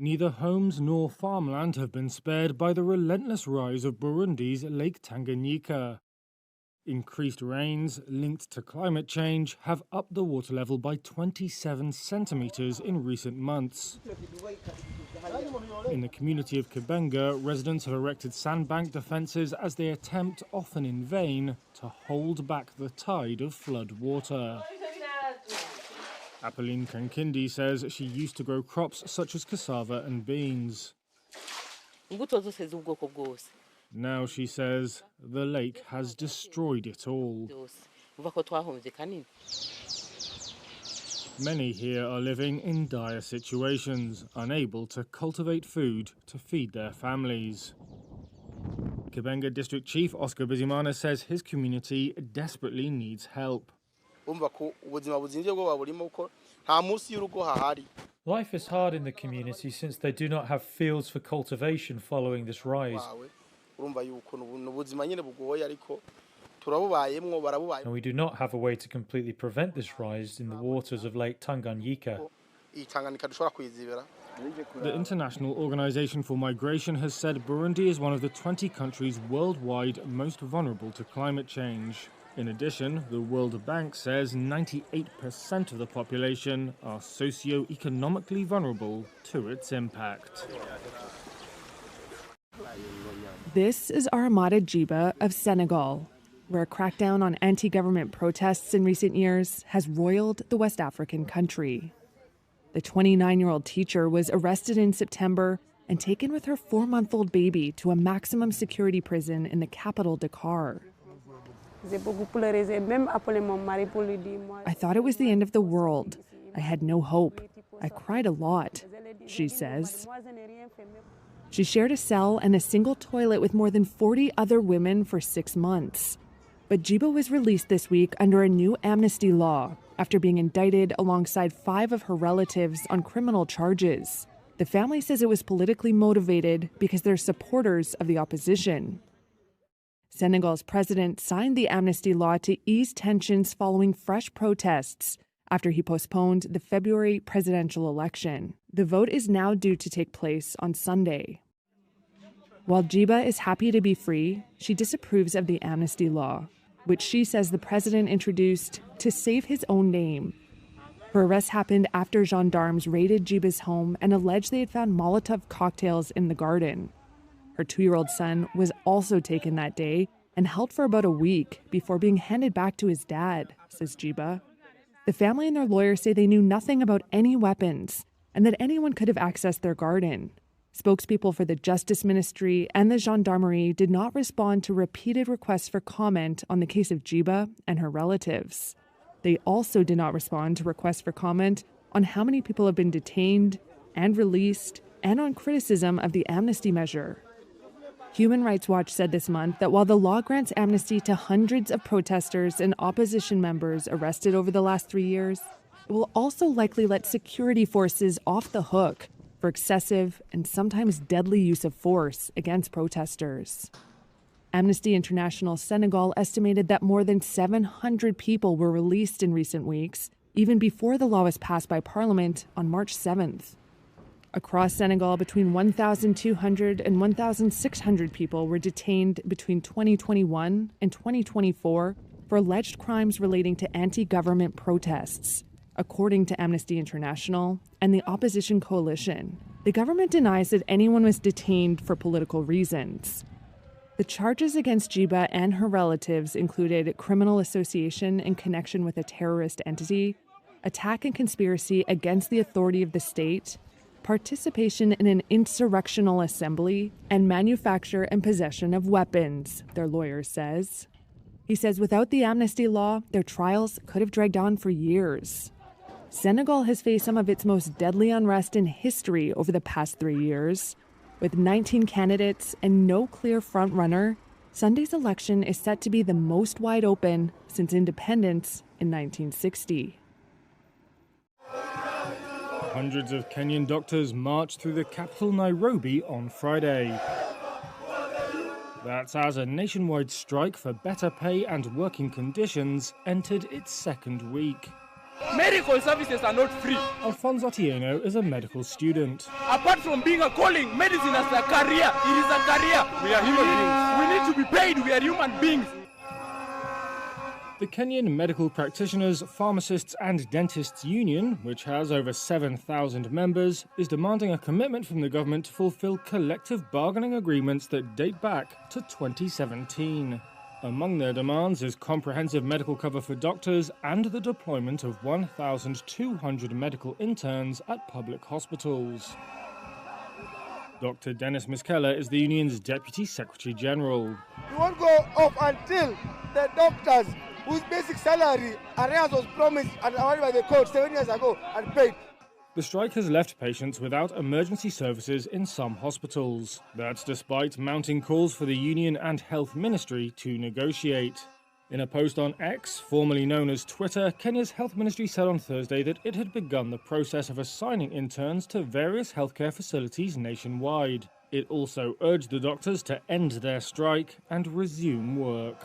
neither homes nor farmland have been spared by the relentless rise of Burundi's Lake Tanganyika. Increased rains linked to climate change have upped the water level by 27 centimetres in recent months. In the community of Kibenga, residents have erected sandbank defences as they attempt, often in vain, to hold back the tide of flood water. Apolline Kankindi says she used to grow crops such as cassava and beans. Now, she says, the lake has destroyed it all. Many here are living in dire situations, unable to cultivate food to feed their families. Kibenga District Chief Oscar Bizimana says his community desperately needs help. Life is hard in the community since they do not have fields for cultivation following this rise. And we do not have a way to completely prevent this rise in the waters of Lake Tanganyika. The International Organization for Migration has said Burundi is one of the 20 countries worldwide most vulnerable to climate change. In addition, the World Bank says 98% of the population are socio-economically vulnerable to its impact. This is Aramata Jiba of Senegal, where a crackdown on anti-government protests in recent years has roiled the West African country. The 29-year-old teacher was arrested in September and taken with her 4-month-old baby to a maximum security prison in the capital, Dakar. I thought it was the end of the world. I had no hope. I cried a lot, she says. She shared a cell and a single toilet with more than 40 other women for 6 months. But Jiba was released this week under a new amnesty law after being indicted alongside 5 of her relatives on criminal charges. The family says it was politically motivated because they're supporters of the opposition. Senegal's president signed the amnesty law to ease tensions following fresh protests after he postponed the February presidential election. The vote is now due to take place on Sunday. While Jiba is happy to be free, she disapproves of the amnesty law, which she says the president introduced to save his own name. Her arrest happened after gendarmes raided Jiba's home and alleged they had found Molotov cocktails in the garden. Her 2-year-old son was also taken that day and held for about a week before being handed back to his dad, says Jiba. The family and their lawyers say they knew nothing about any weapons and that anyone could have accessed their garden. Spokespeople for the Justice Ministry and the Gendarmerie did not respond to repeated requests for comment on the case of Jiba and her relatives. They also did not respond to requests for comment on how many people have been detained and released and on criticism of the amnesty measure. Human Rights Watch said this month that while the law grants amnesty to hundreds of protesters and opposition members arrested over the last 3 years, it will also likely let security forces off the hook for excessive and sometimes deadly use of force against protesters. Amnesty International Senegal estimated that more than 700 people were released in recent weeks, even before the law was passed by Parliament on March 7th. Across Senegal, between 1,200 and 1,600 people were detained between 2021 and 2024 for alleged crimes relating to anti-government protests, according to Amnesty International and the opposition coalition. The government denies that anyone was detained for political reasons. The charges against Jiba and her relatives included criminal association in connection with a terrorist entity, attack and conspiracy against the authority of the state, participation in an insurrectional assembly, and manufacture and possession of weapons, their lawyer says. He says without the amnesty law, their trials could have dragged on for years. Senegal has faced some of its most deadly unrest in history over the past 3 years. With 19 candidates and no clear front-runner, Sunday's election is set to be the most wide open since independence in 1960. Hundreds of Kenyan doctors marched through the capital Nairobi on Friday. That's as a nationwide strike for better pay and working conditions entered its second week. Medical services are not free. Alfonso Atieno is a medical student. Apart from being a calling, medicine as a career. It is a career. We are human beings. We need to be paid. We are human beings. The Kenyan Medical Practitioners, Pharmacists and Dentists Union, which has over 7,000 members, is demanding a commitment from the government to fulfill collective bargaining agreements that date back to 2017. Among their demands is comprehensive medical cover for doctors and the deployment of 1,200 medical interns at public hospitals. Dr. Dennis Miskela is the union's Deputy Secretary General. We won't go off until the doctors whose basic salary arrears was promised and awarded by the court 7 years ago are paid. The strike has left patients without emergency services in some hospitals. That's despite mounting calls for the union and health ministry to negotiate. In a post on X, formerly known as Twitter, Kenya's health ministry said on Thursday that it had begun the process of assigning interns to various healthcare facilities nationwide. It also urged the doctors to end their strike and resume work.